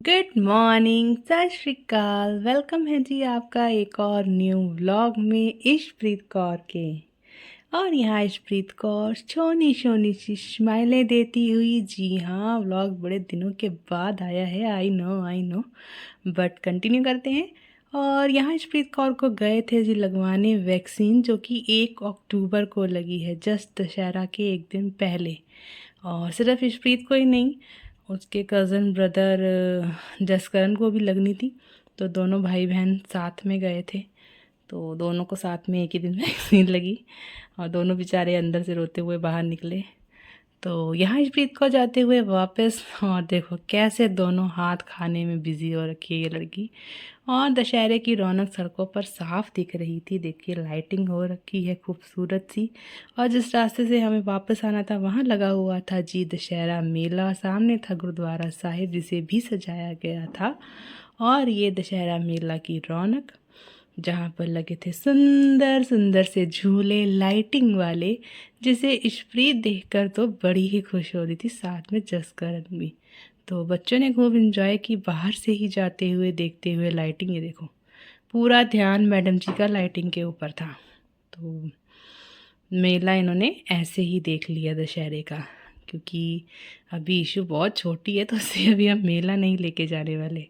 Good morning, सत श्री अकाल। Welcome है जी आपका एक और न्यू व्लॉग में इशप्रीत कौर के। और यहाँ इशप्रीत कौर छोनी छोनी सी स्माइलें देती हुई। जी हाँ, व्लॉग बड़े दिनों के बाद आया है। आई नो बट कंटिन्यू करते हैं। और यहाँ इशप्रीत कौर को गए थे जी लगवाने वैक्सीन, जो कि 1 अक्टूबर को लगी है, जस्ट दशहरा के एक दिन पहले। और सिर्फ इशप्रीत को ही नहीं, उसके कज़न ब्रदर जसकरण को भी लगनी थी। तो दोनों भाई बहन साथ में गए थे, तो दोनों को साथ में एक ही दिन वैक्सीन लगी। और दोनों बेचारे अंदर से रोते हुए बाहर निकले। तो यहाँ इशप्रीत को जाते हुए वापस, और देखो कैसे दोनों हाथ खाने में बिज़ी हो रखी है ये लड़की। और दशहरे की रौनक सड़कों पर साफ दिख रही थी। देखिए लाइटिंग हो रखी है खूबसूरत सी। और जिस रास्ते से हमें वापस आना था वहाँ लगा हुआ था जी दशहरा मेला। सामने था गुरुद्वारा साहिब, जिसे भी सजाया गया था। और ये दशहरा मेला की रौनक, जहाँ पर लगे थे सुंदर सुंदर से झूले लाइटिंग वाले, जिसे इशप्रीत देखकर तो बड़ी ही खुश हो रही थी, साथ में जसकरण भी। तो बच्चों ने खूब इंजॉय की, बाहर से ही जाते हुए देखते हुए लाइटिंग। ये देखो पूरा ध्यान मैडम जी का लाइटिंग के ऊपर था। तो मेला इन्होंने ऐसे ही देख लिया दशहरे का, क्योंकि अभी इशू बहुत छोटी है, तो उससे अभी हम मेला नहीं लेके जाने वाले।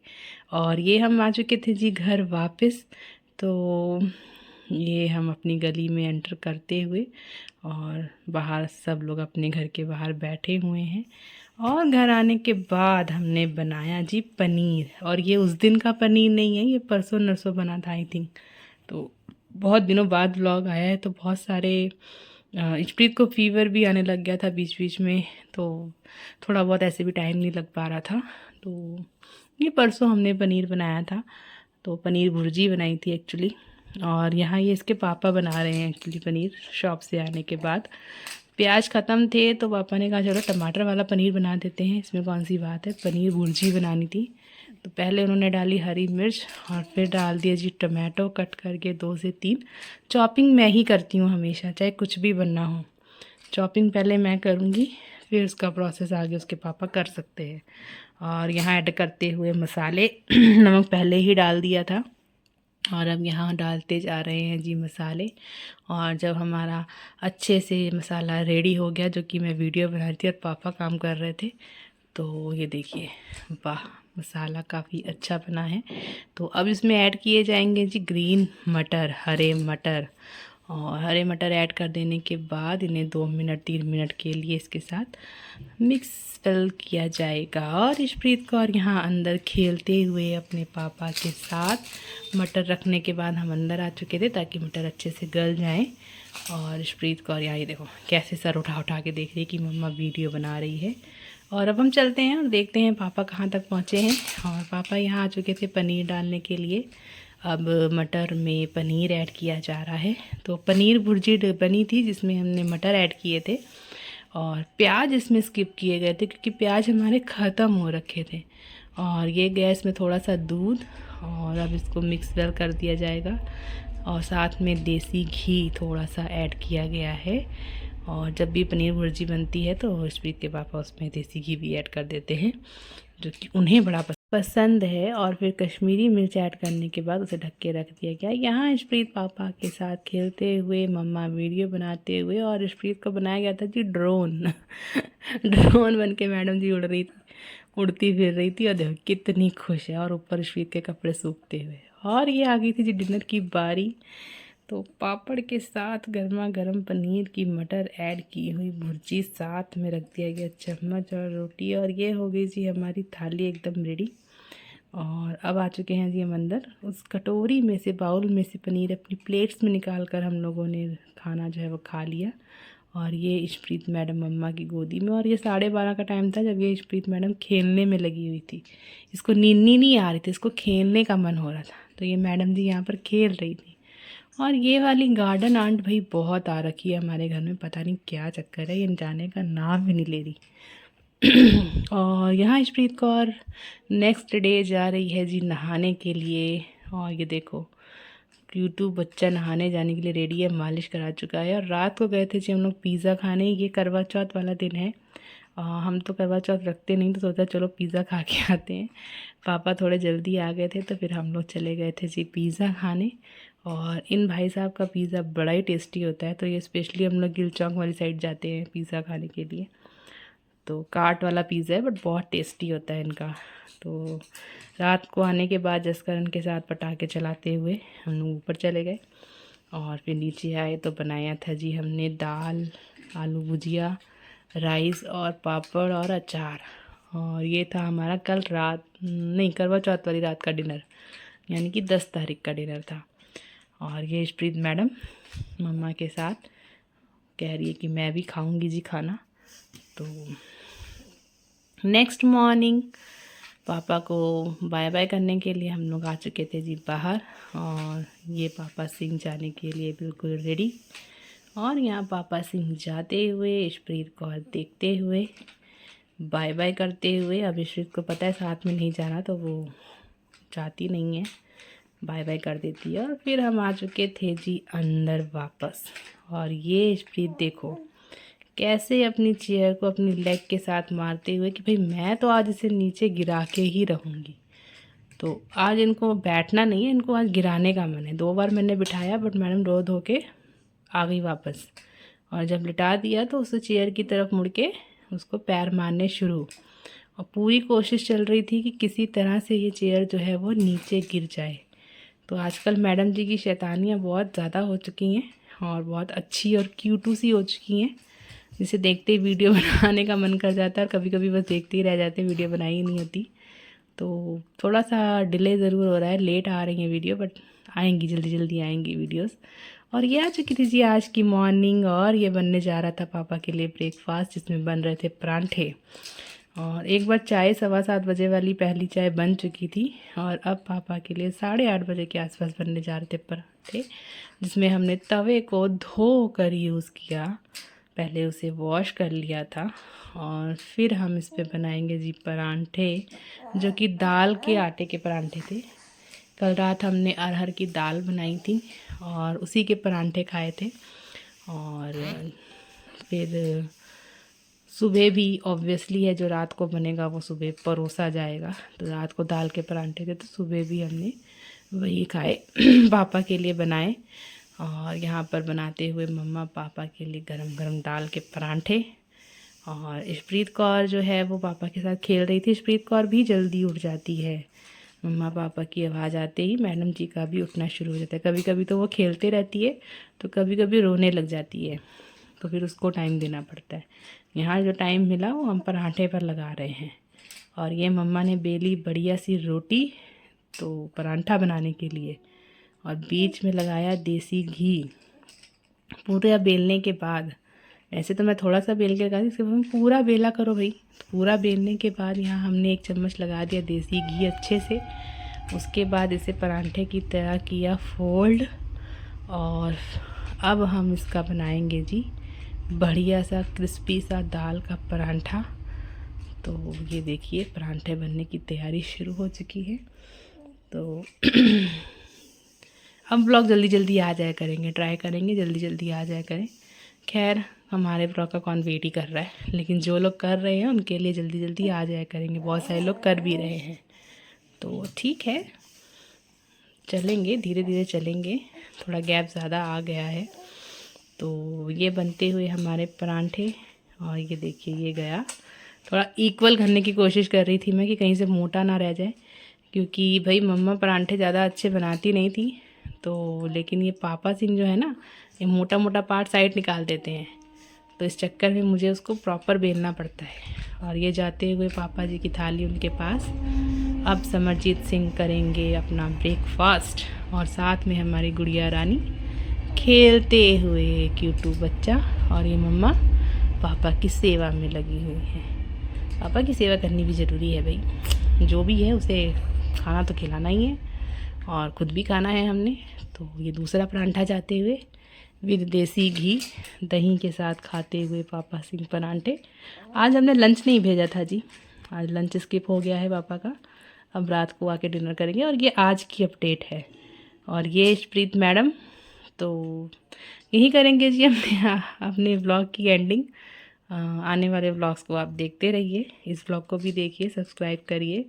और ये हम आ चुके थे जी घर वापस। तो ये हम अपनी गली में एंटर करते हुए, और बाहर सब लोग अपने घर के बाहर बैठे हुए हैं। और घर आने के बाद हमने बनाया जी पनीर। और ये उस दिन का पनीर नहीं है, ये परसों नरसों बना था आई थिंक। तो बहुत दिनों बाद व्लॉग आया है, तो बहुत सारे इशप्रीत को फीवर भी आने लग गया था बीच बीच में, तो थोड़ा बहुत ऐसे भी टाइम नहीं लग पा रहा था। तो ये परसों हमने पनीर बनाया था, तो पनीर भुर्जी बनाई थी एक्चुअली। और यहाँ ये इसके पापा बना रहे हैं एक्चुअली पनीर, शॉप से आने के बाद। प्याज ख़त्म थे तो पापा ने कहा चलो टमाटर वाला पनीर बना देते हैं, इसमें कौन सी बात है, पनीर भुर्जी बनानी थी। तो पहले उन्होंने डाली हरी मिर्च, और फिर डाल दिया जी टमाटो कट करके 2 से 3। चॉपिंग मैं ही करती हूँ हमेशा, चाहे कुछ भी बनना हो। चॉपिंग पहले मैं करूँगी, फिर उसका प्रोसेस आगे उसके पापा कर सकते हैं। और यहाँ ऐड करते हुए मसाले नमक पहले ही डाल दिया था, और अब यहाँ डालते जा रहे हैं जी मसाले। और जब हमारा अच्छे से मसाला रेडी हो गया, जो कि मैं वीडियो बना रही थी और पापा काम कर रहे थे, तो ये देखिए, वाह मसाला काफ़ी अच्छा बना है। तो अब इसमें ऐड किए जाएंगे जी ग्रीन मटर, हरे मटर। और हरे मटर ऐड कर देने के बाद इन्हें 2 मिनट 3 मिनट के लिए इसके साथ मिक्स वेल किया जाएगा। और इशप्रीत कौर यहाँ अंदर खेलते हुए अपने पापा के साथ, मटर रखने के बाद हम अंदर आ चुके थे ताकि मटर अच्छे से गल जाएं। और इशप्रीत कौर यहाँ ये देखो कैसे सर उठा उठा के देख रही है कि मम्मा वीडियो बना रही है। और अब हम चलते हैं और देखते हैं पापा कहाँ तक पहुँचे हैं। और पापा यहाँ आ चुके थे पनीर डालने के लिए। अब मटर में पनीर ऐड किया जा रहा है। तो पनीर भुर्जी बनी थी जिसमें हमने मटर ऐड किए थे, और प्याज इसमें स्किप किए गए थे क्योंकि प्याज हमारे ख़त्म हो रखे थे। और ये गया इसमें थोड़ा सा दूध, और अब इसको मिक्स वेल कर दिया जाएगा। और साथ में देसी घी थोड़ा सा ऐड किया गया है। और जब भी पनीर भुर्जी बनती है तो इशप्रीत के पापा उसमें देसी घी भी ऐड कर देते हैं, जो कि उन्हें बड़ा पसंद है। और फिर कश्मीरी मिर्च ऐड करने के बाद उसे ढक के रख दिया गया। यहाँ इशप्रीत पापा के साथ खेलते हुए, मम्मा वीडियो बनाते हुए, और इशप्रीत को बनाया गया था जी ड्रोन ड्रोन बन के मैडम जी उड़ती फिर रही थी। और देखो कितनी खुश है, और ऊपर इशप्रीत के कपड़े सूखते हुए। और ये आ गई थी जी डिनर की बारी। तो पापड़ के साथ गर्मा गर्म पनीर की मटर ऐड की हुई भुर्जी, साथ में रख दिया गया चम्मच और रोटी। और ये हो गई जी हमारी थाली एकदम रेडी। और अब आ चुके हैं जी हम अंदर। उस कटोरी में से, बाउल में से पनीर अपनी प्लेट्स में निकाल कर हम लोगों ने खाना जो है वो खा लिया। और ये इशप्रीत मैडम मम्मा की गोदी में। और ये 12:30 का टाइम था जब ये इशप्रीत मैडम खेलने में लगी हुई थी। इसको नींद नहीं आ रही थी, इसको खेलने का मन हो रहा था, तो ये मैडम जी यहाँ पर खेल रही थी। और ये वाली गार्डन आंट भाई बहुत आ रखी है हमारे घर में, पता नहीं क्या चक्कर है, ये जाने का नाम भी नहीं ले रही। और यहाँ इशप्रीत कौर नेक्स्ट डे जा रही है जी नहाने के लिए। और ये देखो यूट्यूब बच्चा नहाने जाने के लिए रेडी है, मालिश करा चुका है। और रात को गए थे जी हम लोग पिज़्ज़ा खाने, ये करवा चौथ वाला दिन है। हम तो करवा चौथ रखते नहीं, तो सोचा चलो पिज़्ज़ा खा के आते हैं। पापा थोड़े जल्दी आ गए थे तो फिर हम लोग चले गए थे जी पिज़्ज़ा खाने। और इन भाई साहब का पिज़्ज़ा बड़ा ही टेस्टी होता है, तो ये स्पेशली हम लोग गिल चौक वाली साइड जाते हैं पिज़्ज़ा खाने के लिए। तो काट वाला पिज़्ज़ा है बट बहुत टेस्टी होता है इनका। तो रात को आने के बाद जसकरण के साथ पटाखे चलाते हुए हम लोग ऊपर चले गए और फिर नीचे आए तो बनाया था जी हमने दाल, आलू भुजिया, राइस और पापड़ और अचार। और ये था हमारा कल रात नहीं, करवा चौथ वाली रात का डिनर, यानी कि 10 तारीख का डिनर था। और ये यशप्रीत मैडम मम्मा के साथ कह रही है कि मैं भी खाऊंगी जी खाना। तो नेक्स्ट मॉर्निंग पापा को बाय बाय करने के लिए हम लोग आ चुके थे जी बाहर। और ये पापा सिंह जाने के लिए बिल्कुल रेडी। और यहाँ पापा सिंह जाते हुए यशप्रीत को देखते हुए बाय बाय करते हुए। अब यशप्रीत को पता है साथ में नहीं जाना, तो वो जाती नहीं है, बाय बाय कर देती है। और फिर हम आ चुके थे जी अंदर वापस। और ये यशप्रीत देखो कैसे अपनी चेयर को अपनी लेग के साथ मारते हुए कि भाई मैं तो आज इसे नीचे गिरा के ही रहूँगी। तो आज इनको बैठना नहीं है, इनको आज गिराने का मन है। 2 बार मैंने बिठाया बट मैडम रो धो के आ गई वापस। और जब लिटा दिया तो उस चेयर की तरफ मुड़ के उसको पैर मारने शुरू। और पूरी कोशिश चल रही थी कि किसी तरह से ये चेयर जो है वो नीचे गिर जाए। तो आजकल मैडम जी की शैतानियाँ बहुत ज़्यादा हो चुकी हैं और बहुत अच्छी और क्यूटू सी हो चुकी हैं, जिसे देखते ही वीडियो बनाने का मन कर जाता है। और कभी कभी बस देखते ही रह जाते हैं, वीडियो बनाई ही नहीं होती। तो थोड़ा सा डिले ज़रूर हो रहा है, लेट आ रही है वीडियो, बट आएंगी, जल्दी जल्दी आएंगी वीडियोस। और ये आ चुकी थी जी आज की मॉर्निंग। और ये बनने जा रहा था पापा के लिए ब्रेकफास्ट, जिसमें बन रहे थे परांठे। और एक बार चाय 7:15 बजे वाली पहली चाय बन चुकी थी। और अब पापा के लिए 8:30 बजे के आसपास बनने जा रहे थे परांठे, जिसमें हमने तवे को धो कर यूज़ किया। पहले उसे वॉश कर लिया था और फिर हम इस पे बनाएंगे जी परांठे, जो कि दाल के आटे के परांठे थे। कल रात हमने अरहर की दाल बनाई थी और उसी के परांठे खाए थे। और फिर सुबह भी ऑब्वियसली है, जो रात को बनेगा वो सुबह परोसा जाएगा। तो रात को दाल के परांठे थे तो सुबह भी हमने वही खाए पापा के लिए बनाए। और यहाँ पर बनाते हुए मम्मा पापा के लिए गरम गरम दाल के परांठे। और यशप्रीत कौर जो है वो पापा के साथ खेल रही थी। यशप्रीत कौर भी जल्दी उठ जाती है, मम्मा पापा की आवाज़ आते ही मैडम जी का भी उठना शुरू हो जाता है। कभी कभी तो वो खेलते रहती है तो कभी कभी रोने लग जाती है, तो फिर उसको टाइम देना पड़ता है। यहाँ जो टाइम मिला वो हम पराठे पर लगा रहे हैं। और ये मम्मा ने बेली बढ़िया सी रोटी तो पराठा बनाने के लिए, और बीच में लगाया देसी घी। पूरा बेलने के बाद, ऐसे तो मैं थोड़ा सा बेल के लगा दी, इसके बाद पूरा बेला करो भाई। तो पूरा बेलने के बाद यहाँ हमने 1 चम्मच लगा दिया देसी घी अच्छे से। उसके बाद इसे पराठे की तरह किया फोल्ड। और अब हम इसका बनाएंगे जी बढ़िया सा क्रिस्पी सा दाल का पराठा। तो ये देखिए पराठे बनने की तैयारी शुरू हो चुकी है। तो हम ब्लॉग जल्दी जल्दी आ जाया करेंगे, ट्राई करेंगे जल्दी जल्दी आ जाया करें। खैर हमारे ब्लॉग का कौन वेट ही कर रहा है, लेकिन जो लोग कर रहे हैं उनके लिए जल्दी जल्दी आ जाया करेंगे। बहुत सारे लोग कर भी रहे हैं, तो ठीक है, चलेंगे धीरे धीरे चलेंगे। थोड़ा गैप ज़्यादा आ गया है। तो ये बनते हुए हमारे परांठे, और ये देखिए ये गया। थोड़ा इक्वल करने की कोशिश कर रही थी मैं कि कहीं से मोटा ना रह जाए, क्योंकि भाई मम्मा परांठे ज़्यादा अच्छे बनाती नहीं थी। तो लेकिन ये पापा सिंह जो है ना, ये मोटा मोटा पार्ट साइड निकाल देते हैं, तो इस चक्कर में मुझे उसको प्रॉपर बेलना पड़ता है। और ये जाते हुए पापा जी की थाली उनके पास। अब समरजीत सिंह करेंगे अपना ब्रेकफास्ट, और साथ में हमारी गुड़िया रानी खेलते हुए क्यूटू बच्चा। और ये मम्मा पापा की सेवा में लगी हुई है। पापा की सेवा करनी भी ज़रूरी है भाई, जो भी है उसे खाना तो खिलाना ही है और ख़ुद भी खाना है हमने। तो ये दूसरा परांठा जाते हुए विद देसी घी दही के साथ खाते हुए पापा सिंह परांठे। आज हमने लंच नहीं भेजा था जी, आज लंच स्किप हो गया है पापा का। अब रात को आके डिनर करेंगे। और ये आज की अपडेट है। और ये यशप्रीत मैडम, तो यही करेंगे जी अपने ब्लॉग की एंडिंग। आने वाले व्लॉग्स को आप देखते रहिए, इस व्लॉग को भी देखिए, सब्सक्राइब करिए,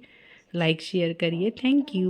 लाइक शेयर करिए। Thank you.